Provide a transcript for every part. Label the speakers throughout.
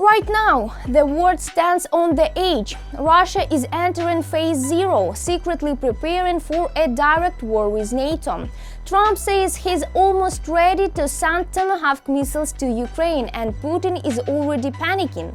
Speaker 1: Right now, the world stands on the edge. Russia is entering phase 0, secretly preparing for a direct war with NATO. Trump says he's almost ready to send Tomahawk missiles to Ukraine, and Putin is already panicking.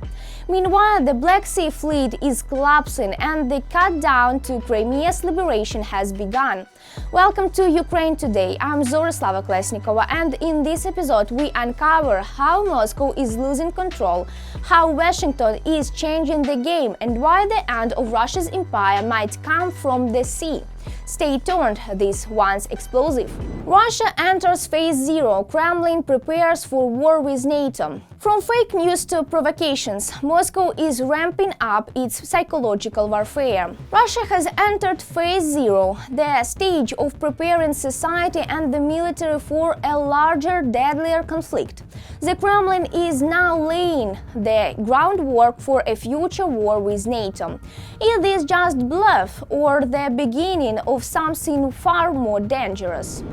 Speaker 1: Meanwhile, the Black Sea Fleet is collapsing and the countdown to Crimea's liberation has begun. Welcome to Ukraine Today. I'm Zorislava Klesnikova, and in this episode we uncover how Moscow is losing control, how Washington is changing the game, and why the end of Russia's empire might come from the sea. Stay tuned, this one's explosive. Russia enters phase 0, Kremlin prepares for war with NATO. From fake news to provocations, Moscow is ramping up its psychological warfare. Russia has entered phase 0, the stage of preparing society and the military for a larger, deadlier conflict. The Kremlin is now laying the groundwork for a future war with NATO. Is this just bluff or the beginning of something far more dangerous?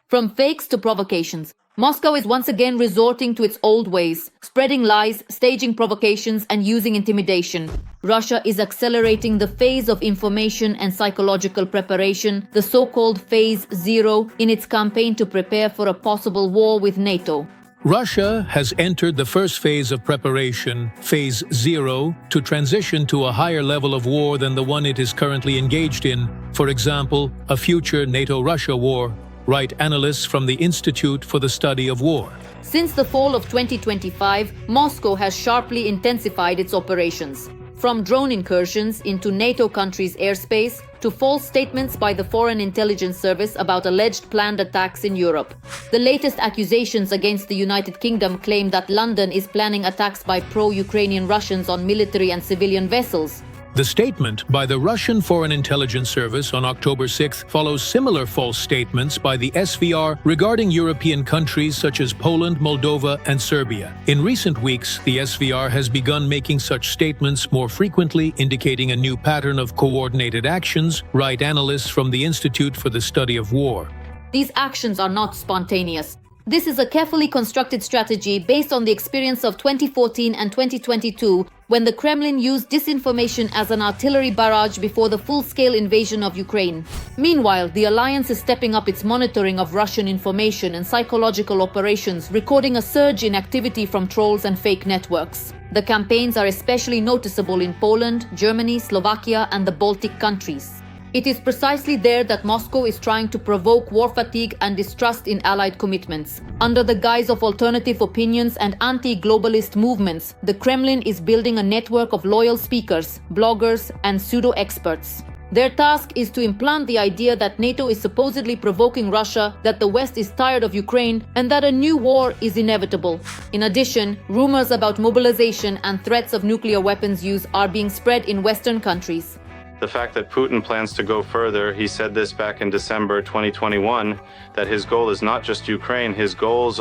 Speaker 2: From fakes to provocations, Moscow is once again resorting to its old ways, spreading lies, staging provocations, and using intimidation. Russia is accelerating the phase of information and psychological preparation, the so-called Phase 0, in its campaign to prepare for a possible war with NATO.
Speaker 3: Russia has entered the first phase of preparation, Phase 0, to transition to a higher level of war than the one it is currently engaged in. For example, a future NATO-Russia war, write analysts from the Institute for the Study of War.
Speaker 2: Since the fall of 2025, Moscow has sharply intensified its operations. From drone incursions into NATO countries' airspace to false statements by the Foreign Intelligence Service about alleged planned attacks in Europe. The latest accusations against the United Kingdom claim that London is planning attacks by pro-Ukrainian Russians on military and civilian vessels.
Speaker 3: The statement by the Russian Foreign Intelligence Service on October 6 follows similar false statements by the SVR regarding European countries such as Poland, Moldova, and Serbia. In recent weeks, the SVR has begun making such statements more frequently, indicating a new pattern of coordinated actions, write analysts from the Institute for the Study of War.
Speaker 2: These actions are not spontaneous. This is a carefully constructed strategy based on the experience of 2014 and 2022, when the Kremlin used disinformation as an artillery barrage before the full-scale invasion of Ukraine. Meanwhile, the alliance is stepping up its monitoring of Russian information and psychological operations, recording a surge in activity from trolls and fake networks. The campaigns are especially noticeable in Poland, Germany, Slovakia, and the Baltic countries. It is precisely there that Moscow is trying to provoke war fatigue and distrust in allied commitments. Under the guise of alternative opinions and anti-globalist movements, the Kremlin is building a network of loyal speakers, bloggers, and pseudo-experts. Their task is to implant the idea that NATO is supposedly provoking Russia, that the West is tired of Ukraine, and that a new war is inevitable. In addition, rumors about mobilization and threats of nuclear weapons use are being spread in Western countries.
Speaker 4: The fact that Putin plans to go further, he said this back in December 2021, that his goal is not just Ukraine, his goals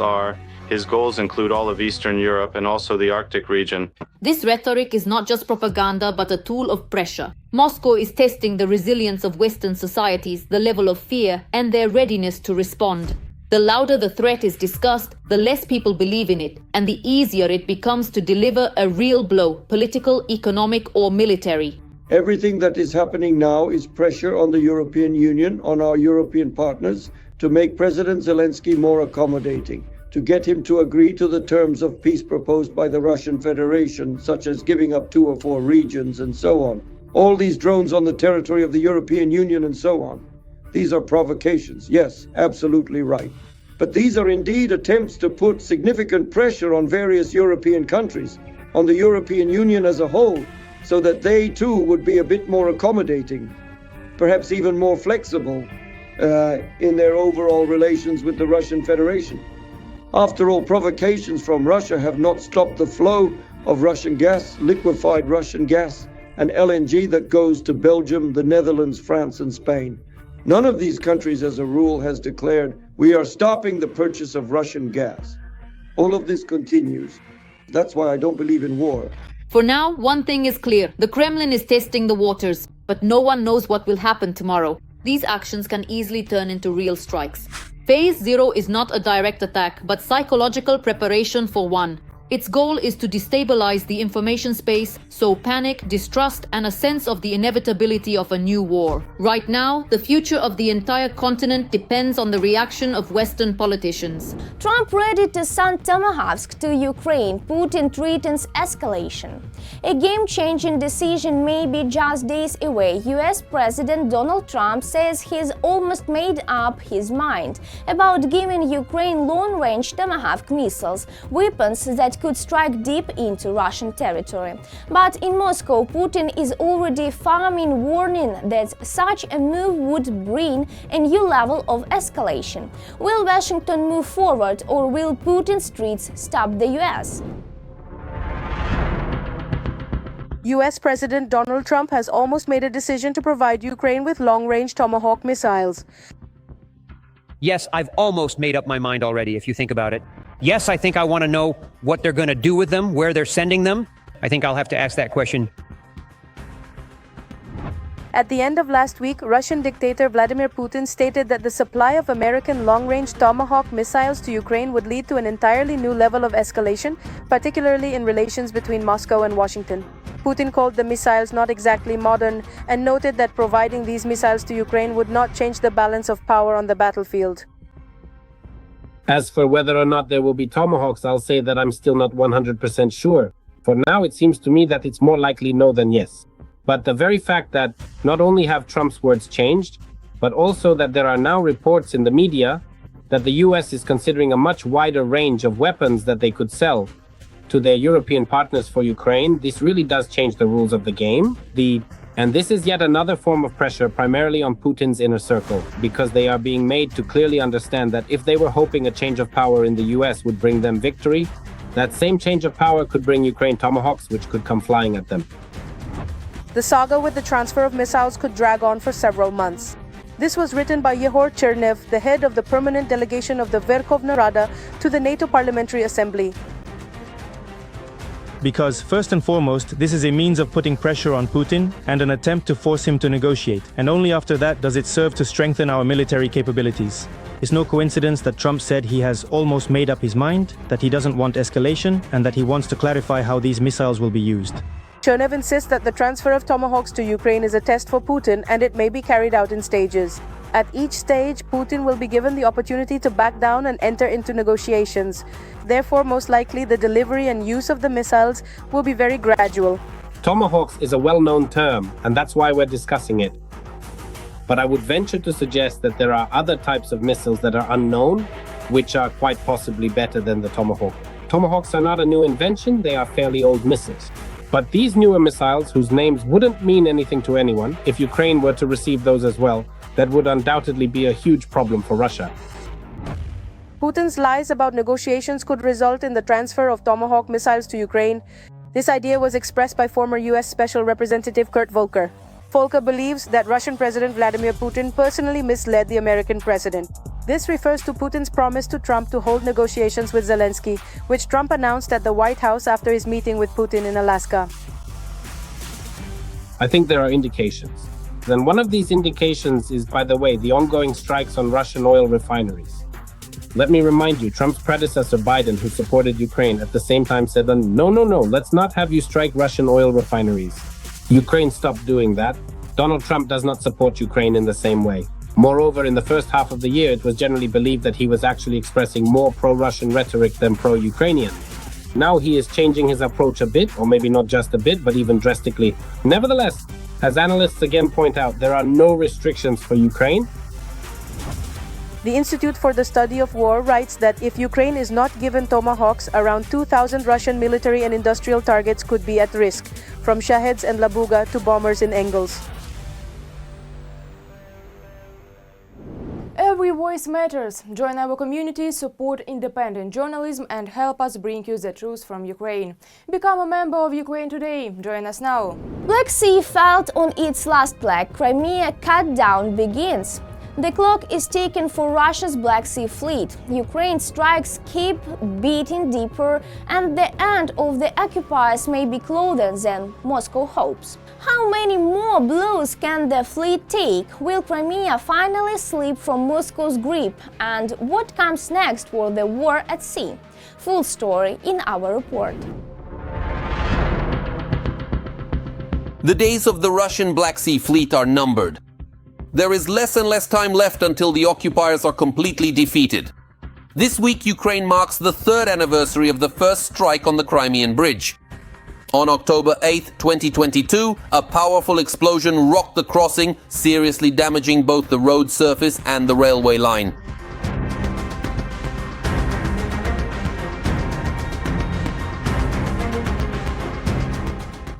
Speaker 4: include all of Eastern Europe and also the Arctic region.
Speaker 2: This rhetoric is not just propaganda but a tool of pressure. Moscow is testing the resilience of Western societies, the level of fear, and their readiness to respond. The louder the threat is discussed, the less people believe in it, and the easier it becomes to deliver a real blow, political, economic, or military.
Speaker 5: Everything that is happening now is pressure on the European Union, on our European partners, to make President Zelensky more accommodating, to get him to agree to the terms of peace proposed by the Russian Federation, such as giving up 2 or 4 regions and so on. All these drones on the territory of the European Union and so on. These are provocations, yes, absolutely right. But these are indeed attempts to put significant pressure on various European countries, on the European Union as a whole, so that they too would be a bit more accommodating, perhaps even more flexible in their overall relations with the Russian Federation. After all, provocations from Russia have not stopped the flow of Russian gas, liquefied Russian gas, and LNG that goes to Belgium, the Netherlands, France, and Spain. None of these countries, as a rule, has declared, we are stopping the purchase of Russian gas. All of this continues. That's why I don't believe in war.
Speaker 2: For now, one thing is clear. The Kremlin is testing the waters, but no one knows what will happen tomorrow. These actions can easily turn into real strikes. Phase 0 is not a direct attack, but psychological preparation for one. Its goal is to destabilize the information space, sow panic, distrust, and a sense of the inevitability of a new war. Right now, the future of the entire continent depends on the reaction of Western politicians.
Speaker 1: Trump ready to send Tomahawks to Ukraine. Putin threatens escalation. A game-changing decision may be just days away. US President Donald Trump says he's almost made up his mind about giving Ukraine long-range Tomahawk missiles, weapons that could strike deep into Russian territory. But in Moscow, Putin is already firming, warning that such a move would bring a new level of escalation. Will Washington move forward, or will Putin's threats stop the US?
Speaker 6: US President Donald Trump has almost made a decision to provide Ukraine with long-range Tomahawk missiles.
Speaker 7: Yes, I've almost made up my mind already, if you think about it. Yes, I think I want to know what they're going to do with them, where they're sending them. I think I'll have to ask that question.
Speaker 6: At the end of last week, Russian dictator Vladimir Putin stated that the supply of American long-range Tomahawk missiles to Ukraine would lead to an entirely new level of escalation, particularly in relations between Moscow and Washington. Putin called the missiles not exactly modern and noted that providing these missiles to Ukraine would not change the balance of power on the battlefield.
Speaker 8: As for whether or not there will be Tomahawks, I'll say that I'm still not 100% sure. For now, it seems to me that it's more likely no than yes. But the very fact that not only have Trump's words changed, but also that there are now reports in the media that the US is considering a much wider range of weapons that they could sell to their European partners for Ukraine, this really does change the rules of the game. And this is yet another form of pressure, primarily on Putin's inner circle, because they are being made to clearly understand that if they were hoping a change of power in the US would bring them victory, that same change of power could bring Ukraine Tomahawks, which could come flying at them.
Speaker 6: The saga with the transfer of missiles could drag on for several months. This was written by Yehor Chernev, the head of the permanent delegation of the Verkhovna Rada to the NATO Parliamentary Assembly.
Speaker 9: Because, first and foremost, this is a means of putting pressure on Putin and an attempt to force him to negotiate, and only after that does it serve to strengthen our military capabilities. It's no coincidence that Trump said he has almost made up his mind, that he doesn't want escalation, and that he wants to clarify how these missiles will be used.
Speaker 6: Chernev insists that the transfer of Tomahawks to Ukraine is a test for Putin and it may be carried out in stages. At each stage, Putin will be given the opportunity to back down and enter into negotiations. Therefore, most likely, the delivery and use of the missiles will be very gradual.
Speaker 8: Tomahawks is a well-known term, and that's why we're discussing it. But I would venture to suggest that there are other types of missiles that are unknown, which are quite possibly better than the Tomahawk. Tomahawks are not a new invention, they are fairly old missiles. But these newer missiles, whose names wouldn't mean anything to anyone, if Ukraine were to receive those as well, that would undoubtedly be a huge problem for Russia.
Speaker 6: Putin's lies about negotiations could result in the transfer of Tomahawk missiles to Ukraine. This idea was expressed by former US Special Representative Kurt Volker. Volker believes that Russian President Vladimir Putin personally misled the American president. This refers to Putin's promise to Trump to hold negotiations with Zelensky, which Trump announced at the White House after his meeting with Putin in Alaska.
Speaker 8: I think there are indications. Then one of these indications is, by the way, the ongoing strikes on Russian oil refineries. Let me remind you, Trump's predecessor Biden, who supported Ukraine, at the same time said, no, let's not have you strike Russian oil refineries. Ukraine stopped doing that. Donald Trump does not support Ukraine in the same way. Moreover, in the first half of the year, it was generally believed that he was actually expressing more pro-Russian rhetoric than pro-Ukrainian. Now he is changing his approach a bit, or maybe not just a bit, but even drastically. Nevertheless, as analysts again point out, there are no restrictions for Ukraine.
Speaker 6: The Institute for the Study of War writes that if Ukraine is not given Tomahawks, around 2,000 Russian military and industrial targets could be at risk, from Shaheds and Labuga to bombers in Engels.
Speaker 10: Every voice matters. Join our community, support independent journalism and help us bring you the truth from Ukraine. Become a member of Ukraine today. Join us now.
Speaker 1: Black Sea felt on its last leg. Crimea cut-down begins. The clock is ticking for Russia's Black Sea Fleet. Ukraine's strikes keep beating deeper, and the end of the occupiers may be closer than Moscow hopes. How many more blows can the fleet take? Will Crimea finally slip from Moscow's grip? And what comes next for the war at sea? Full story in our report.
Speaker 11: The days of the Russian Black Sea Fleet are numbered. There is less and less time left until the occupiers are completely defeated. This week, Ukraine marks the third anniversary of the first strike on the Crimean Bridge. On October 8, 2022, a powerful explosion rocked the crossing, seriously damaging both the road surface and the railway line.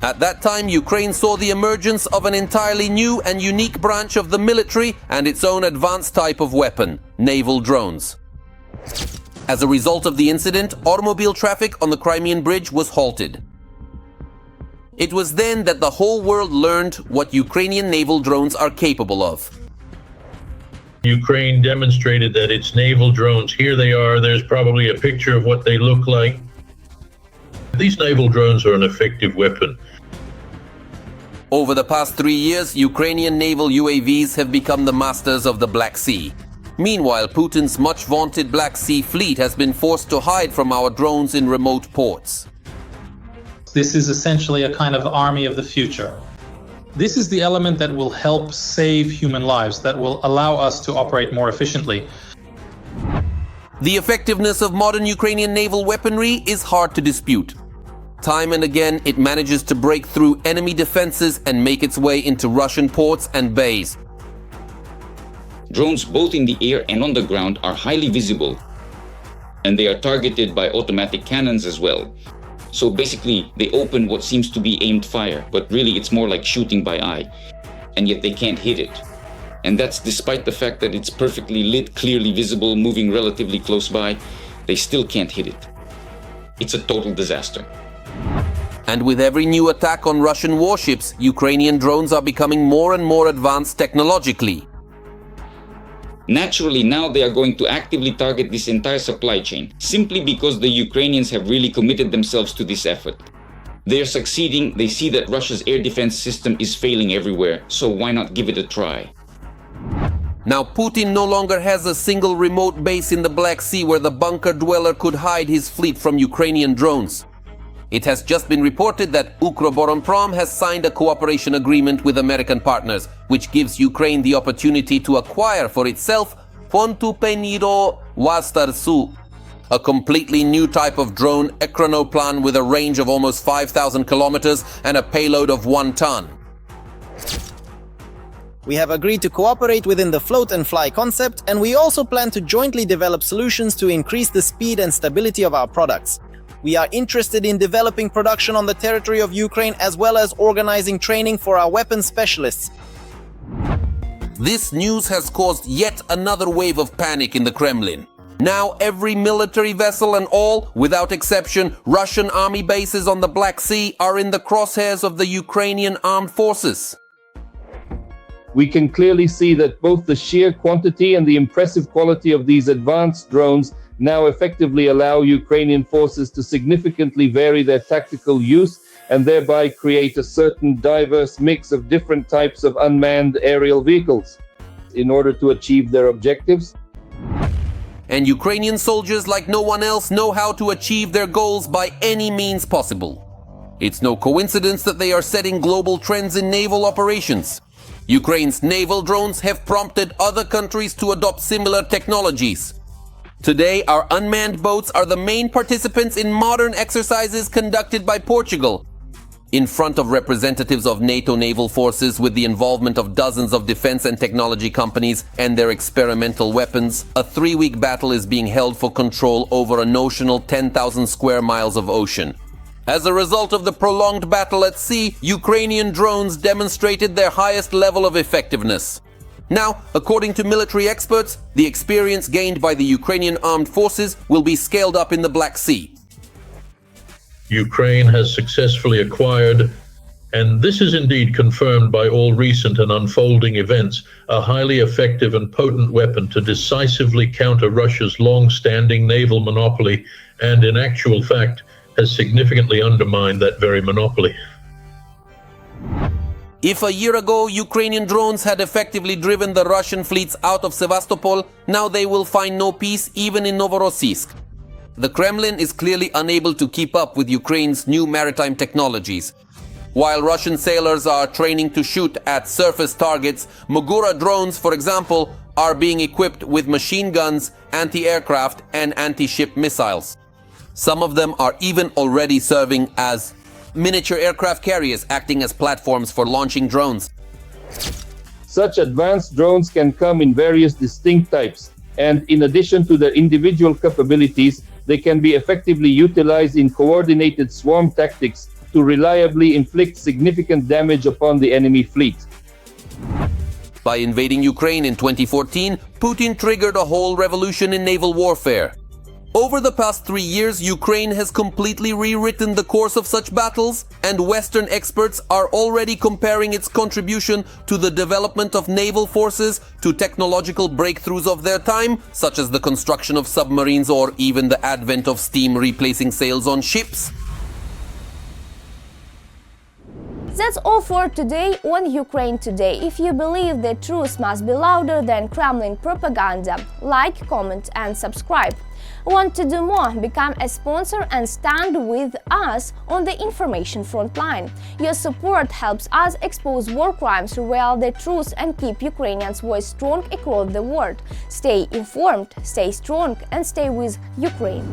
Speaker 11: At that time, Ukraine saw the emergence of an entirely new and unique branch of the military and its own advanced type of weapon, naval drones. As a result of the incident, automobile traffic on the Crimean Bridge was halted. It was then that the whole world learned what Ukrainian naval drones are capable of.
Speaker 3: Ukraine demonstrated that its naval drones, here they are, there's probably a picture of what they look like. These naval drones are an effective weapon.
Speaker 11: Over the past 3 years, Ukrainian naval UAVs have become the masters of the Black Sea. Meanwhile, Putin's much vaunted Black Sea Fleet has been forced to hide from our drones in remote ports.
Speaker 12: This is essentially a kind of army of the future. This is the element that will help save human lives, that will allow us to operate more efficiently.
Speaker 11: The effectiveness of modern Ukrainian naval weaponry is hard to dispute. Time and again, it manages to break through enemy defenses and make its way into Russian ports and bays.
Speaker 13: Drones both in the air and on the ground are highly visible, and they are targeted by automatic cannons as well. So basically, they open what seems to be aimed fire, but really it's more like shooting by eye, and yet they can't hit it. And that's despite the fact that it's perfectly lit, clearly visible, moving relatively close by, they still can't hit it. It's a total disaster.
Speaker 11: And with every new attack on Russian warships, Ukrainian drones are becoming more and more advanced technologically.
Speaker 13: Naturally, now they are going to actively target this entire supply chain, simply because the Ukrainians have really committed themselves to this effort. They are succeeding, they see that Russia's air defense system is failing everywhere, so why not give it a try?
Speaker 11: Now Putin no longer has a single remote base in the Black Sea where the bunker dweller could hide his fleet from Ukrainian drones. It has just been reported that Ukroboronprom has signed a cooperation agreement with American partners, which gives Ukraine the opportunity to acquire for itself Fontupeniro Wastarsu, a completely new type of drone Ekranoplan with a range of almost 5,000 kilometers and a payload of 1 ton.
Speaker 14: We have agreed to cooperate within the float and fly concept, and we also plan to jointly develop solutions to increase the speed and stability of our products. We are interested in developing production on the territory of Ukraine as well as organizing training for our weapons specialists.
Speaker 11: This news has caused yet another wave of panic in the Kremlin. Now every military vessel and all, without exception, Russian army bases on the Black Sea are in the crosshairs of the Ukrainian armed forces.
Speaker 8: We can clearly see that both the sheer quantity and the impressive quality of these advanced drones now effectively allow Ukrainian forces to significantly vary their tactical use and thereby create a certain diverse mix of different types of unmanned aerial vehicles in order to achieve their objectives.
Speaker 11: And Ukrainian soldiers, like no one else, know how to achieve their goals by any means possible. It's no coincidence that they are setting global trends in naval operations. Ukraine's naval drones have prompted other countries to adopt similar technologies. Today, our unmanned boats are the main participants in modern exercises conducted by Portugal. In front of representatives of NATO naval forces with the involvement of dozens of defense and technology companies and their experimental weapons, a 3-week battle is being held for control over a notional 10,000 square miles of ocean. As a result of the prolonged battle at sea, Ukrainian drones demonstrated their highest level of effectiveness. Now, according to military experts, the experience gained by the Ukrainian armed forces will be scaled up in the Black Sea.
Speaker 3: Ukraine has successfully acquired, and this is indeed confirmed by all recent and unfolding events, a highly effective and potent weapon to decisively counter Russia's long-standing naval monopoly, and in actual fact, has significantly undermined that very monopoly.
Speaker 11: If a year ago Ukrainian drones had effectively driven the Russian fleets out of Sevastopol, now they will find no peace even in Novorossiysk. the Kremlin is clearly unable to keep up with Ukraine's new maritime technologies. While Russian sailors are training to shoot at surface targets, Mogura drones, for example, are being equipped with machine guns, anti-aircraft, and anti-ship missiles. Some of them are even already serving as miniature aircraft carriers, acting as platforms for launching drones.
Speaker 15: Such advanced drones can come in various distinct types, and in addition to their individual capabilities, they can be effectively utilized in coordinated swarm tactics to reliably inflict significant damage upon the enemy fleet.
Speaker 11: By invading Ukraine in 2014, Putin triggered a whole revolution in naval warfare. Over the past 3 years, Ukraine has completely rewritten the course of such battles, and Western experts are already comparing its contribution to the development of naval forces to technological breakthroughs of their time, such as the construction of submarines or even the advent of steam replacing sails on ships.
Speaker 1: That's all for today on Ukraine Today. If you believe the truth must be louder than Kremlin propaganda, like, comment and subscribe. Want to do more? Become a sponsor and stand with us on the information front line. Your support helps us expose war crimes, reveal the truth and keep Ukrainians' voice strong across the world. Stay informed, stay strong and stay with Ukraine.